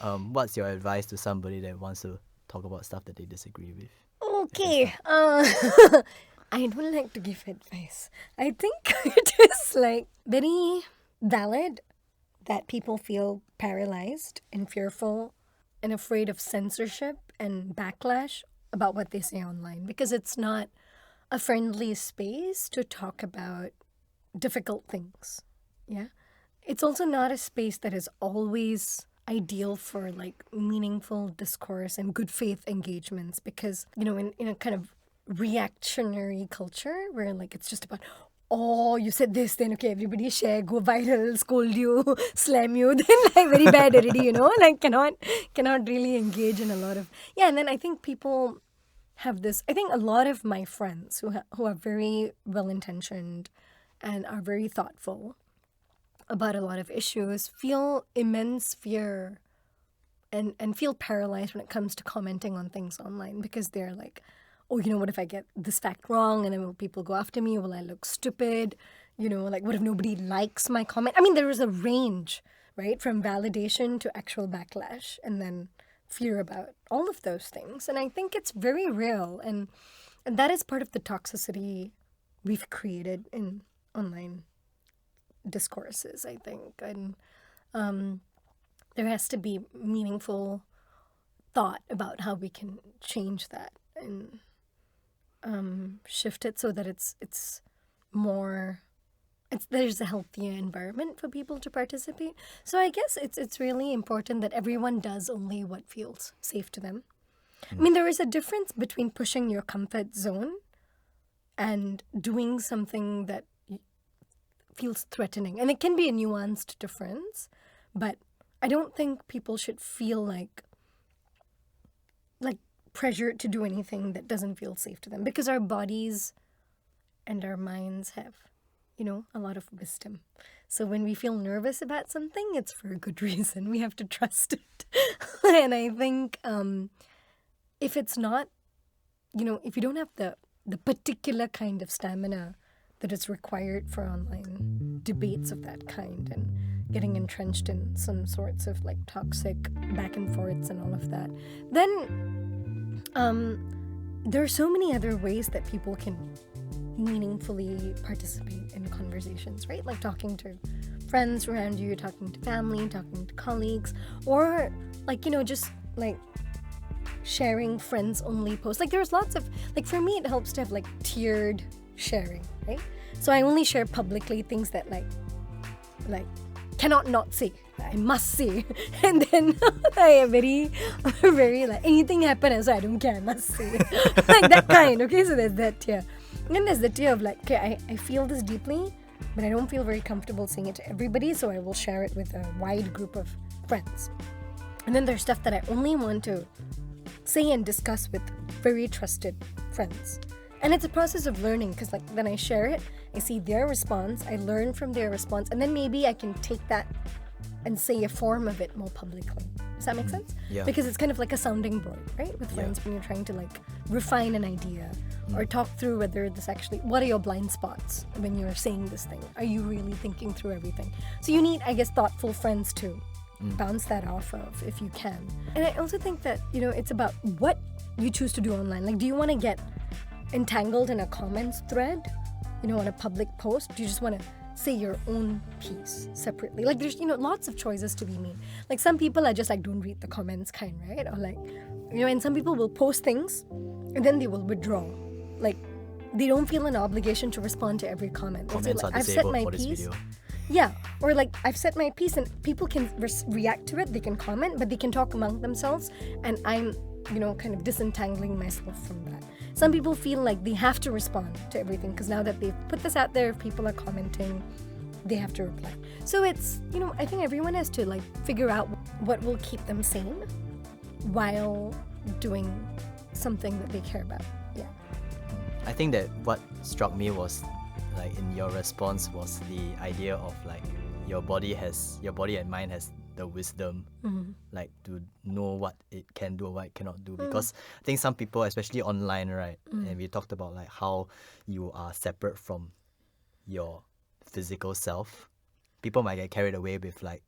what's your advice to somebody that wants to talk about stuff that they disagree with? Okay. I don't like to give advice. I think it is like very valid that people feel paralyzed and fearful and afraid of censorship and backlash about what they say online because it's not a friendly space to talk about difficult things. Yeah. It's also not a space that is always ideal for like meaningful discourse and good faith engagements because, in a kind of reactionary culture where like it's just about, oh, you said this, then okay, everybody share, go viral, scold you, slam you, then like very bad already, like cannot really engage in a lot of, yeah. And then I think people have this, I think a lot of my friends who are very well-intentioned and are very thoughtful about a lot of issues feel immense fear and feel paralyzed when it comes to commenting on things online because they're like, oh, what if I get this fact wrong and then will people go after me? Will I look stupid? Like what if nobody likes my comment? I mean, there is a range, right? From validation to actual backlash and then fear about all of those things. And I think it's very real. And that is part of the toxicity we've created in online discourses, I think. And there has to be meaningful thought about how we can change that and shift it so that it's more, there's a healthier environment for people to participate. So I guess it's really important that everyone does only what feels safe to them. I mean, there is a difference between pushing your comfort zone and doing something that feels threatening. And it can be a nuanced difference, but I don't think people should feel like pressured to do anything that doesn't feel safe to them because our bodies and our minds have, a lot of wisdom. So when we feel nervous about something, it's for a good reason. We have to trust it. And I think if it's not, if you don't have the particular kind of stamina that is required for online debates of that kind and getting entrenched in some sorts of like toxic back and forths and all of that, then there are so many other ways that people can meaningfully participate in conversations, right? Like talking to friends around you, talking to family, talking to colleagues, or like, just like sharing friends only posts. Like there's lots of, like for me, it helps to have like tiered sharing, right? So I only share publicly things that like cannot not see. I must see. And then I am very like anything happen, so I don't care, I must see. Like that kind, okay? So there's that tier. And then there's the tier of like, okay, I feel this deeply, but I don't feel very comfortable saying it to everybody, so I will share it with a wide group of friends. And then there's stuff that I only want to say and discuss with very trusted friends. And it's a process of learning because like when I share it, I see their response, I learn from their response, and then maybe I can take that and say a form of it more publicly. Does that make sense? Yeah. Because it's kind of like a sounding board, right? With friends when you're trying to like refine an idea or talk through whether this actually, what are your blind spots when you're saying this thing? Are you really thinking through everything? So you need, I guess, thoughtful friends to bounce that off of if you can. And I also think that, it's about what you choose to do online. Like, do you want to get entangled in a comments thread, on a public post? Do you just want to say your own piece separately? Like there's, lots of choices to be made. Like some people are just like, don't read the comments kind, right? Or like, and some people will post things and then they will withdraw. Like they don't feel an obligation to respond to every comment. Comments like, are disabled for this video. Yeah, or like I've set my piece and people can react to it, they can comment, but they can talk among themselves and I'm, kind of disentangling myself from that. Some people feel like they have to respond to everything because now that they've put this out there, if people are commenting, they have to reply. So it's, I think everyone has to like figure out what will keep them sane while doing something that they care about. Yeah. I think that what struck me was like in your response was the idea of like your body and mind has the wisdom like to know what it can do or what it cannot do, because I think some people, especially online, right, and we talked about like how you are separate from your physical self, people might get carried away with like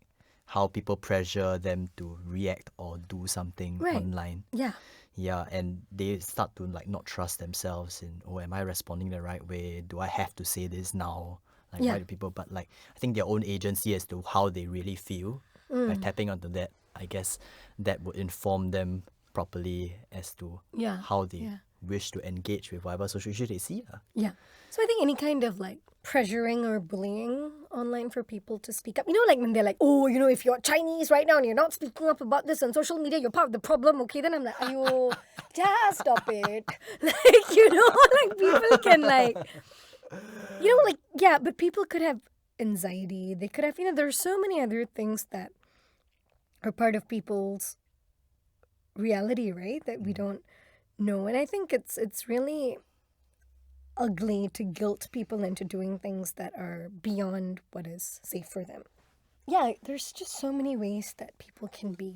how people pressure them to react or do something online. Yeah. Yeah, and they start to like not trust themselves in, oh, am I responding the right way? Do I have to say this now? Like, why do people? But like, I think their own agency as to how they really feel, by tapping onto that, I guess that would inform them properly as to how they wish to engage with whatever social issue they see. Yeah. So I think any kind of like pressuring or bullying online for people to speak up. You know, like when they're like, oh, you know, if you're Chinese right now and you're not speaking up about this on social media, you're part of the problem, okay? Then I'm like, ayo, just stop it. Like, you know, like people can like, you know, like, yeah, but people could have anxiety. They could have, you know, there's so many other things that are part of people's reality, right? That we don't know. And I think it's really ugly to guilt people into doing things that are beyond what is safe for them. Yeah, there's just so many ways that people can be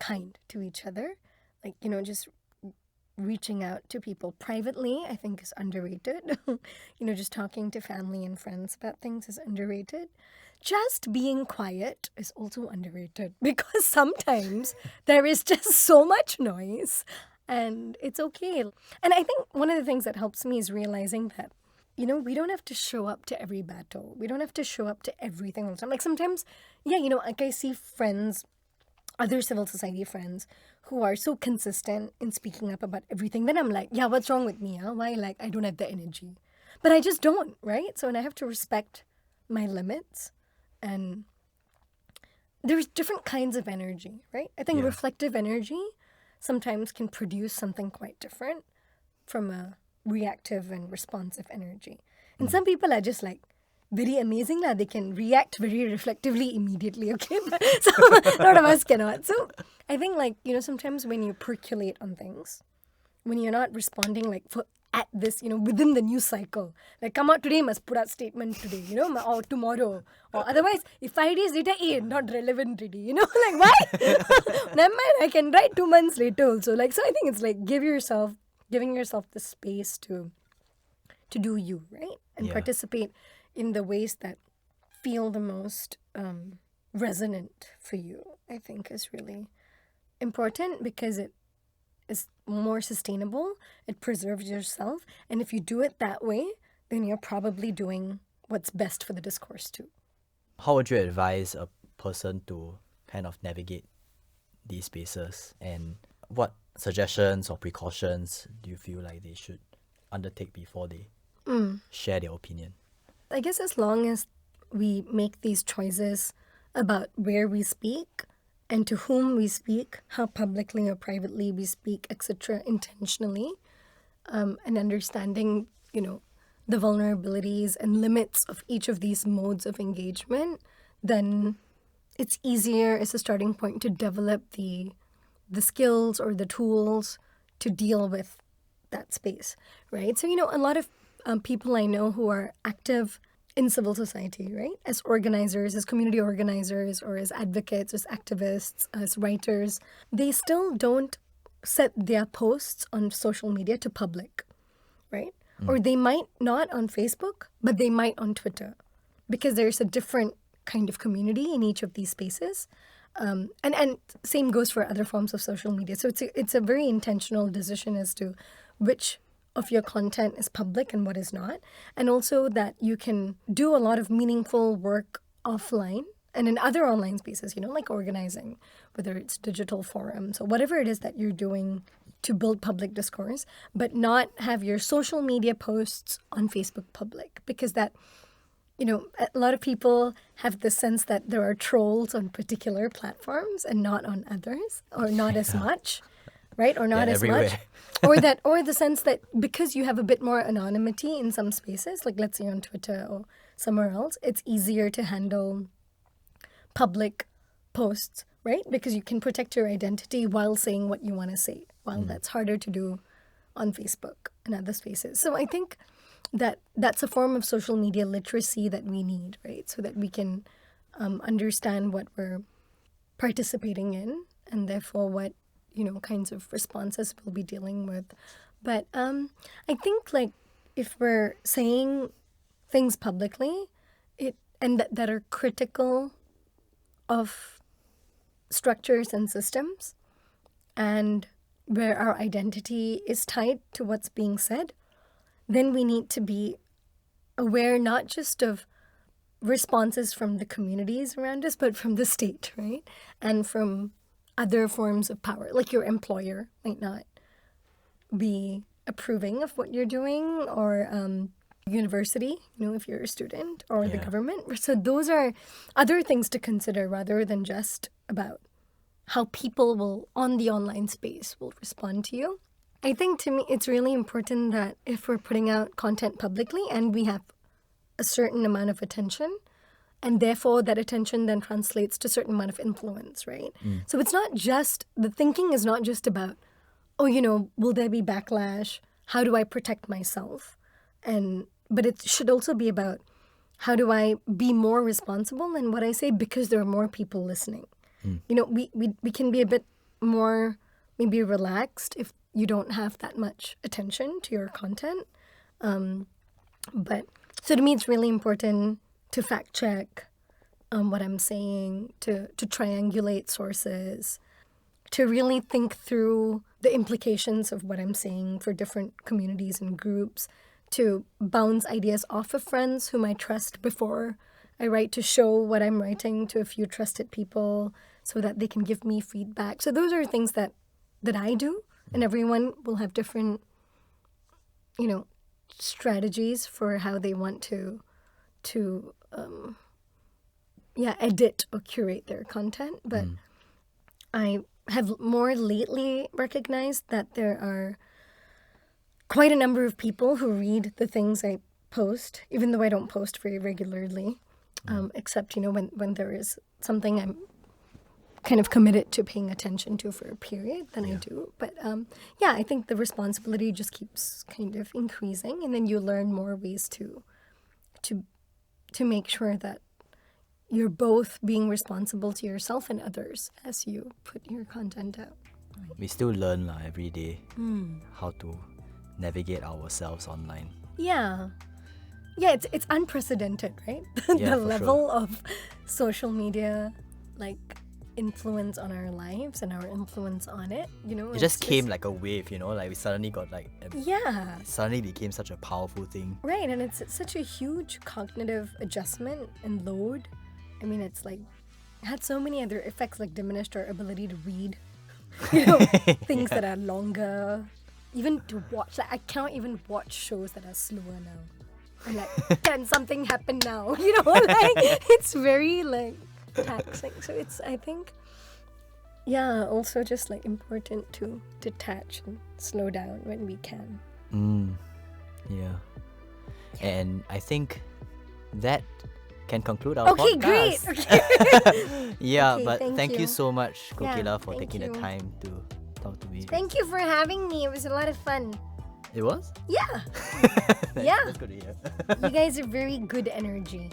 kind to each other. Like, you know, just reaching out to people privately, I think, is underrated. You know, just talking to family and friends about things is underrated. Just being quiet is also underrated because sometimes there is just so much noise and it's okay. And I think one of the things that helps me is realizing that, you know, we don't have to show up to every battle. We don't have to show up to everything all the time. Like sometimes, yeah, you know, like I see friends, other civil society friends who are so consistent in speaking up about everything. Then I'm like, yeah, what's wrong with me? Huh? Why, like, I don't have the energy. But I just don't, right? So, and I have to respect my limits. And there's different kinds of energy, right? I think reflective energy sometimes can produce something quite different from a reactive and responsive energy. And some people are just like very amazing. They can react very reflectively immediately, okay? But so a lot of us cannot. So I think, like, you know, sometimes when you percolate on things, when you're not responding like at this, you know, within the news cycle, like come out today, must put out statement today, you know, or tomorrow, or otherwise if 5 days later, not relevant today, you know, like why? Never mind, I can write 2 months later also. Like, so I think it's like giving yourself the space to do you, right? And participate in the ways that feel the most resonant for you, I think is really important because it is more sustainable, it preserves yourself, and if you do it that way, then you're probably doing what's best for the discourse too. How would you advise a person to kind of navigate these spaces, and what suggestions or precautions do you feel like they should undertake before they share their opinion? I guess as long as we make these choices about where we speak and to whom we speak, how publicly or privately we speak, etc., intentionally, and understanding, you know, the vulnerabilities and limits of each of these modes of engagement, then it's easier as a starting point to develop the skills or the tools to deal with that space, right? So, you know, a lot of people I know who are active in civil society, right? As organizers, as community organizers, or as advocates, as activists, as writers, they still don't set their posts on social media to public, right? Or they might not on Facebook, but they might on Twitter, because there's a different kind of community in each of these spaces. And same goes for other forms of social media. So it's a very intentional decision as to which of your content is public and what is not. And also that you can do a lot of meaningful work offline and in other online spaces, you know, like organizing, whether it's digital forums or whatever it is that you're doing to build public discourse, but not have your social media posts on Facebook public, because that, you know, a lot of people have the sense that there are trolls on particular platforms and not on others, or not as much, right? Or not as everywhere. much. Or the sense that because you have a bit more anonymity in some spaces, like let's say on Twitter or somewhere else, it's easier to handle public posts, right? Because you can protect your identity while saying what you want to say, while that's harder to do on Facebook and other spaces. So I think that's a form of social media literacy that we need, right? So that we can understand what we're participating in, and therefore what, you know, kinds of responses we'll be dealing with. But I think, like, if we're saying things publicly, that are critical of structures and systems, and where our identity is tied to what's being said, then we need to be aware not just of responses from the communities around us, but from the state, right? And from other forms of power. Like your employer might not be approving of what you're doing, or university, if you're a student, or the government. So those are other things to consider rather than just about how people will, on the online space, will respond to you. I think, to me, it's really important that if we're putting out content publicly and we have a certain amount of attention, and therefore that attention then translates to a certain amount of influence, right? So it's not just, the thinking is not just about, will there be backlash? How do I protect myself? But it should also be about, how do I be more responsible in what I say because there are more people listening? We can be a bit more maybe relaxed if you don't have that much attention to your content. But so to me, it's really important to fact check what I'm saying, to triangulate sources, to really think through the implications of what I'm saying for different communities and groups, to bounce ideas off of friends whom I trust before I write, to show what I'm writing to a few trusted people so that they can give me feedback. So those are things that I do, and everyone will have different, strategies for how they want to edit or curate their content. But I have more lately recognized that there are quite a number of people who read the things I post, even though I don't post very regularly, except, when there is something I'm kind of committed to paying attention to for a period, then I do. But I think the responsibility just keeps kind of increasing, and then you learn more ways to make sure that you're both being responsible to yourself and others as you put your content out. We still learn every day how to navigate ourselves online. Yeah, it's unprecedented, right? The level of social media, influence on our lives and our influence on it, It just came like a wave, we suddenly got it suddenly became such a powerful thing. Right, and it's such a huge cognitive adjustment and load. I mean, it's had so many other effects, like diminished our ability to read, things that are longer, even to watch. I can't even watch shows that are slower now. I'm can something happen now? It's very taxing. So it's, I think, also just important to detach and slow down when we can. And I think that can conclude our podcast. Okay, great. Okay. But thank thank you you so much, Kokila, for thank taking you. the time to talk to me. Thank you for having me. It was a lot of fun. It was? Yeah. That's good to hear. You guys are very good energy.